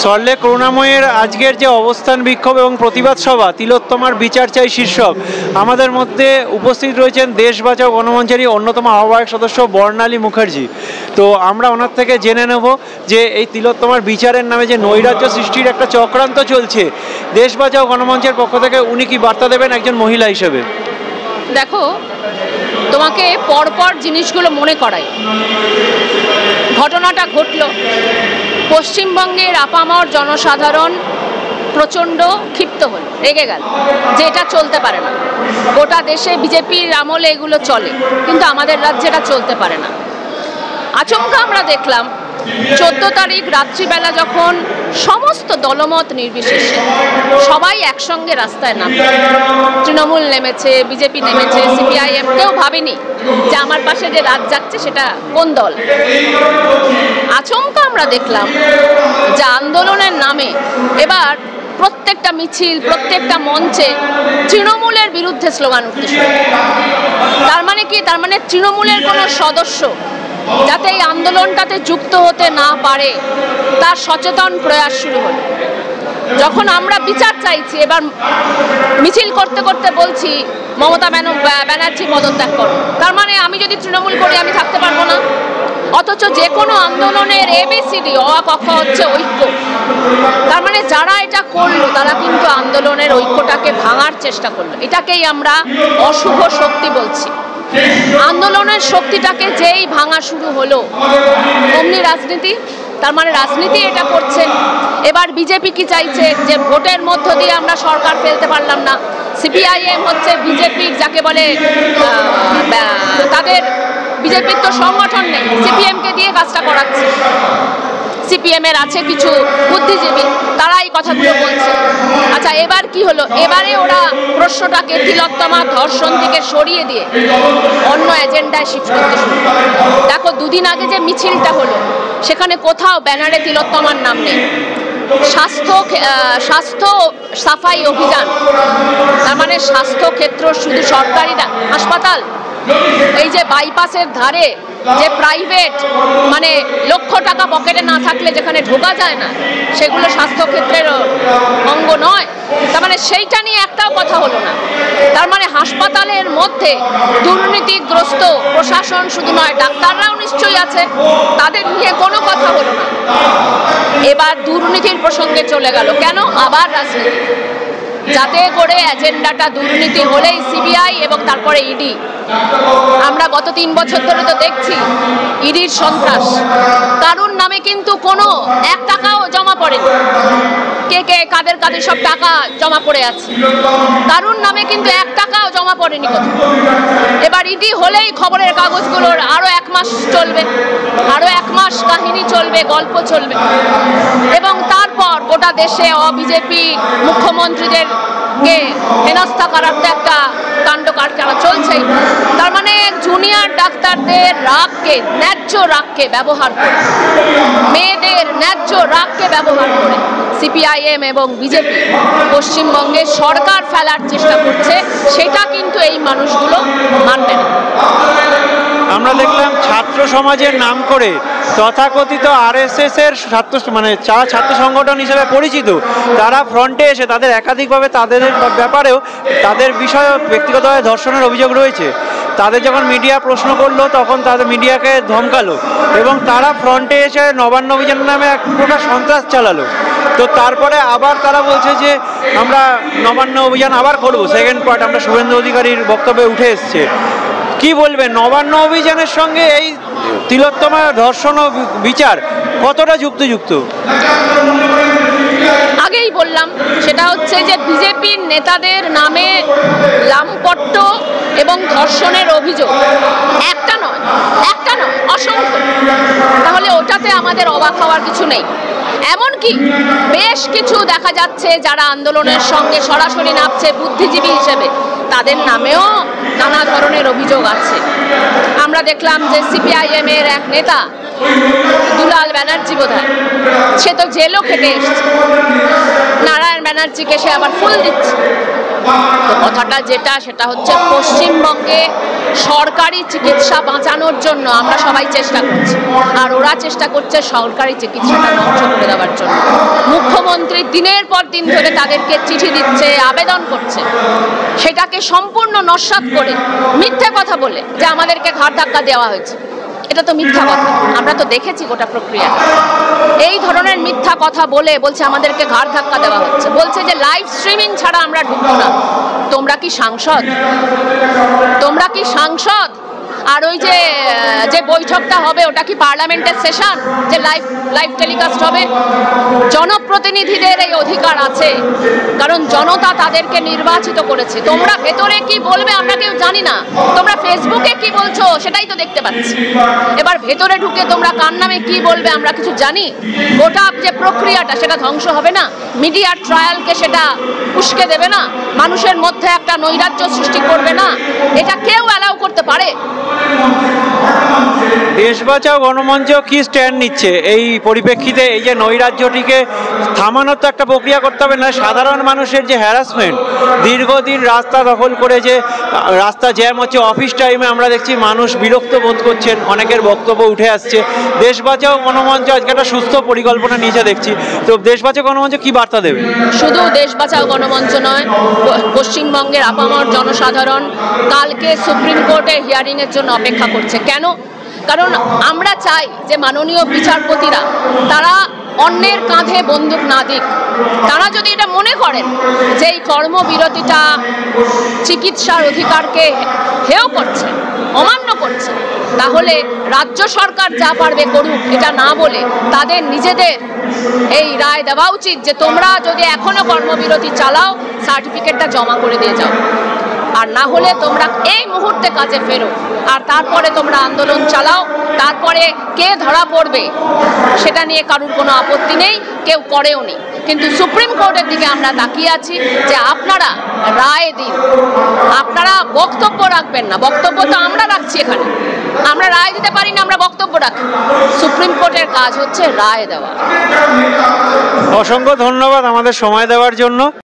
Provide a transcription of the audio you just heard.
সল্টলেক করুণাময়ের আজকের যে অবস্থান বিক্ষোভ এবং প্রতিবাদ সভা তিলোত্তমার বিচার চাই শীর্ষক, আমাদের মধ্যে উপস্থিত রয়েছেন দেশ বাঁচাও গণমঞ্চেরই অন্যতম আহ্বায়ক সদস্য বর্ণালী মুখার্জি। তো আমরা ওনার থেকে জেনে নেব যে এই তিলোত্তমার বিচারের নামে যে নৈরাজ্য সৃষ্টির একটা চক্রান্ত চলছে, দেশ বাঁচাও গণমঞ্চের পক্ষ থেকে উনি কি বার্তা দেবেন একজন মহিলা হিসেবে? দেখো, তোমাকে পরপর জিনিসগুলো মনে করাই। ঘটনাটা ঘটল, পশ্চিমবঙ্গের আপামর জনসাধারণ প্রচণ্ড ক্ষিপ্ত হল, রেগে গেল যে এটা চলতে পারে না। গোটা দেশে বিজেপির আমলে এগুলো চলে, কিন্তু আমাদের রাজ্যে এটা চলতে পারে না। আচমকা আমরা দেখলাম 14 তারিখ রাত্রিবেলা যখন সমস্ত দলমত নির্বিশেষে সবাই একসঙ্গে রাস্তায় নামে, তৃণমূল নেমেছে, বিজেপি নেমেছে, সিপিআইএম, কেউ ভাবেনি যে আমার পাশে যে রাত যাচ্ছে সেটা কোন দল। আচমকা আমরা দেখলাম যে আন্দোলনের নামে এবার প্রত্যেকটা মিছিল, প্রত্যেকটা মঞ্চে তৃণমূলের বিরুদ্ধে স্লোগান উঠতে শুরু। তার মানে কি? তার মানে তৃণমূলের কোনো সদস্য যাতে এই আন্দোলনটাতে যুক্ত হতে না পারে তার সচেতন প্রয়াস শুরু হলো। যখন আমরা বিচার চাইছি, এবার মিছিল করতে করতে বলছি মমতা ব্যানার্জি পদত্যাগ করো, তার মানে আমি যদি তৃণমূল করি আমি থাকতে পারবো না। অথচ যে কোনো আন্দোলনের ABCD অ ক খ হচ্ছে ঐক্য। তার মানে যারা এটা করলো তারা কিন্তু আন্দোলনের ঐক্যটাকে ভাঙার চেষ্টা করলো। এটাকেই আমরা অশুভ শক্তি বলছি। আন্দোলনের শক্তিটাকে যেই ভাঙা শুরু হলো অমনি রাজনীতি, তার মানে রাজনীতি এটা করছে। এবার বিজেপি কি চাইছে? যে ভোটের মধ্য দিয়ে আমরা সরকার ফেলতে পারলাম না। সিপিআইএম হচ্ছে বিজেপির যাকে বলে তাদের, বিজেপির তো সংগঠন নেই, সিপিএমকে দিয়ে কাজটা করাচ্ছে। সিপিএমের আছে কিছু বুদ্ধিজীবী, তারা এই কথাগুলো বলছে। আচ্ছা, এবার কি হলো? এবারে ওরা প্রশ্নটাকে তিলোত্তমা ধর্ষণ থেকে সরিয়ে দিয়ে অন্য এজেন্ডায় শিফট করতে শুরু। দেখো, দুদিন আগে যে মিছিলটা হলো সেখানে কোথাও ব্যানারে তিলোত্তমার নাম নেই। স্বাস্থ্য সাফাই অভিযান, তার মানে স্বাস্থ্য ক্ষেত্র শুধু সরকারি হাসপাতাল, এই যে বাইপাসের ধারে যে প্রাইভেট, মানে লক্ষ টাকা পকেটে না থাকলে যেখানে ঢোকা যায় না, সেগুলো স্বাস্থ্যক্ষেত্রের অঙ্গ নয়। তার মানে সেইটা নিয়ে একটাও কথা হলো না। তার মানে হাসপাতালের মধ্যে দুর্নীতিগ্রস্ত প্রশাসন শুধু নয়, ডাক্তাররাও নিশ্চয়ই আছে, তাদের নিয়ে কোনো কথা হলো না। এবার দুর্নীতির প্রসঙ্গে চলে গেল। কেন? আবার রাজনীতি, যাতে করে এজেন্ডাটা দুর্নীতি হলেই সিবিআই এবং তারপরে ইডি। আমরা গত 3 বছর ধরে তো দেখছি ইডির সন্ত্রাস। কারুর নামে কিন্তু কোনো 1 টাকাও জমা পড়েনি। কে কাদের সব টাকা জমা পড়ে আছে, কারুর নামে কিন্তু 1 টাকাও জমা পড়েনি কোথাও। এবার ইডি হলেই খবরের কাগজগুলোর আরো 1 মাস চলবে, আরো 1 মাস কাহিনী চলবে, গল্প চলবে। এবং তারপর গোটা দেশে বিজেপি মুখ্যমন্ত্রীদেরকে হেনস্থা করার তো একটা কাণ্ড কারখানা চলছেই। তার মানে জুনিয়র ডাক্তারদের রাগকে, ন্যায্য রাগকে ব্যবহার করে, মেয়েদের ন্যায্য রাগকে ব্যবহার করে সিপিআইএম এবং বিজেপি পশ্চিমবঙ্গে সরকার ফেলার চেষ্টা করছে। সেটা কিন্তু এই মানুষগুলো মানবে না। আমরা দেখলাম ছাত্র সমাজের নাম করে তথাকথিত RSS এর ছাত্র সংগঠন হিসেবে পরিচিত তারা ফ্রন্টে এসে তাদের একাধিকভাবে তাদের ব্যাপারেও তাদের বিষয়ে ব্যক্তিগতভাবে ধর্ষণের অভিযোগ রয়েছে। তাদের যখন মিডিয়া প্রশ্ন করলো তখন তাদের মিডিয়াকে ধমকালো এবং তারা ফ্রন্টে এসে নবান্ন অভিযান নামে এক প্রকার সন্ত্রাস চালালো। তো তারপরে আবার তারা বলছে যে আমরা নবান্ন অভিযান আবার করবো, সেকেন্ড পার্ট। আমরা শুভেন্দু অধিকারীর বক্তব্যে উঠে এসছে। কি বলবেন নবান্ন অভিযানের সঙ্গে এই তিলোত্তমা ধর্ষণ বিচার কতটা যুক্তিযুক্ত? আগেই বললাম, সেটা হচ্ছে যে বিজেপির নেতাদের নামে লামপট্ট এবং ধর্ষণের অভিযোগ একটা নয় অসংখ্য। তাহলে ওটাতে আমাদের অবাক হওয়ার কিছু নেই। এমনকি বেশ কিছু দেখা যাচ্ছে যারা আন্দোলনের সঙ্গে সরাসরি নামছে বুদ্ধিজীবী হিসেবে, তাদের নামেও নানা ধরনের অভিযোগ আছে। আমরা দেখলাম যে সিপিআইএম এর এক নেতা দুলাল ব্যানার্জি বোধহয়, সে তো জেলও খেটে এসছে, নারায়ণ ব্যানার্জিকে সে আবার ফুল দিচ্ছে। তো কথাটা যেটা সেটা হচ্ছে পশ্চিমবঙ্গে সরকারি চিকিৎসা বাঁচানোর জন্য আমরা সবাই চেষ্টা করছি, আর ওরা চেষ্টা করছে সরকারি চিকিৎসাটা ধ্বংস করে দেওয়ার জন্য। দিনের পর দিন ধরে তাদেরকে চিঠি দিচ্ছে, আবেদন করছে, সেটাকে সম্পূর্ণ নস্যাৎ করে মিথ্যে কথা বলে যে আমাদেরকে ঘাড় ধাক্কা দেওয়া হয়েছে, এটা তো মিথ্যা কথা। আমরা তো দেখেছি গোটা প্রক্রিয়া। এই ধরনের মিথ্যা কথা বলে বলছে আমাদেরকে ঘাড় ধাক্কা দেওয়া হচ্ছে, বলছে যে লাইভ স্ট্রিমিং ছাড়া আমরা ঢুকবো না। তোমরা কি সাংসদ? তোমরা কি সাংসদ? আর ওই যে বৈঠকটা হবে ওটা কি পার্লামেন্টের সেশন যে লাইভ টেলিকাস্ট হবে? জনপ্রতিনিধিদের এই অধিকার আছে, কারণ জনতা তাদেরকে নির্বাচিত করেছে। তোমরা ভেতরে কি বলবে আমরা কেউ জানি না, তোমরা ফেসবুকে কি বলছো সেটাই তো দেখতে পাচ্ছি। এবার ভেতরে ঢুকে তোমরা কার নামে কি বলবে আমরা কিছু জানি? গোটা যে প্রক্রিয়াটা সেটা ধ্বংস হবে না? মিডিয়ার ট্রায়ালকে সেটা উস্কে দেবে না? মানুষের মধ্যে একটা নৈরাজ্য সৃষ্টি করবে না? এটা কেউ অ্যালাউ করতে পারে? দেশ বাঁচাও গণমঞ্চ কি স্ট্যান্ড নিচ্ছে এই পরিপ্রেক্ষিতে? এই যে নৈরাজ্যটিকে থামানোর তো একটা প্রক্রিয়া করতে হবে, না সাধারণ মানুষের যে হ্যারাসমেন্ট, দীর্ঘদিন রাস্তা দখল করে যে রাস্তা জ্যাম হচ্ছে, অফিস টাইমে আমরা দেখছি মানুষ বিরক্ত বোধ করছেন, অনেকের বক্তব্য উঠে আসছে। দেশ বাঁচাও গণমঞ্চ আজকে একটা সুস্থ পরিকল্পনা নিচে দেখছি, তো দেশ বাঁচাও গণমঞ্চ কি বার্তা দেবে? শুধু দেশ বাঁচাও গণমঞ্চ নয়, পশ্চিমবঙ্গের আপামর জনসাধারণ কালকে সুপ্রিম কোর্টের হিয়ারিংয়ের জন্য অপেক্ষা করছে। কেন? কারণ আমরা চাই যে মাননীয় বিচারপতিরা তারা অন্যের কাঁধে বন্দুক না দিক। তারা যদি এটা মনে করেন যে এই কর্মবিরতিটা চিকিৎসার অধিকারকে হেয় করছে, অমান্য করছে, তাহলে রাজ্য সরকার যা পারবে করুক, এটা না বলে তাদের নিজেদের এই রায় দেওয়া উচিত যে তোমরা যদি এখনো কর্মবিরতি চালাও সার্টিফিকেটটা জমা করে দিয়ে যাও, আর না হলে তোমরা এই মুহূর্তে কাজে ফেরো, আর তারপরে তোমরা আন্দোলন চালাও। তারপরে কে ধরা পড়বে সেটা নিয়ে কারুর কোনো আপত্তি নেই, কেউ করেও নি। কিন্তু সুপ্রিম কোর্টের দিকে আমরা তাকিয়ে আছি যে আপনারা রায় দিন, আপনারা বক্তব্য রাখবেন না। বক্তব্য তো আমরা রাখছি, এখানে আমরা রায় দিতে পারি না, আমরা বক্তব্য রাখি। সুপ্রিম কোর্টের কাজ হচ্ছে রায় দেওয়া। অসংখ্য ধন্যবাদ আমাদের সময় দেওয়ার জন্য।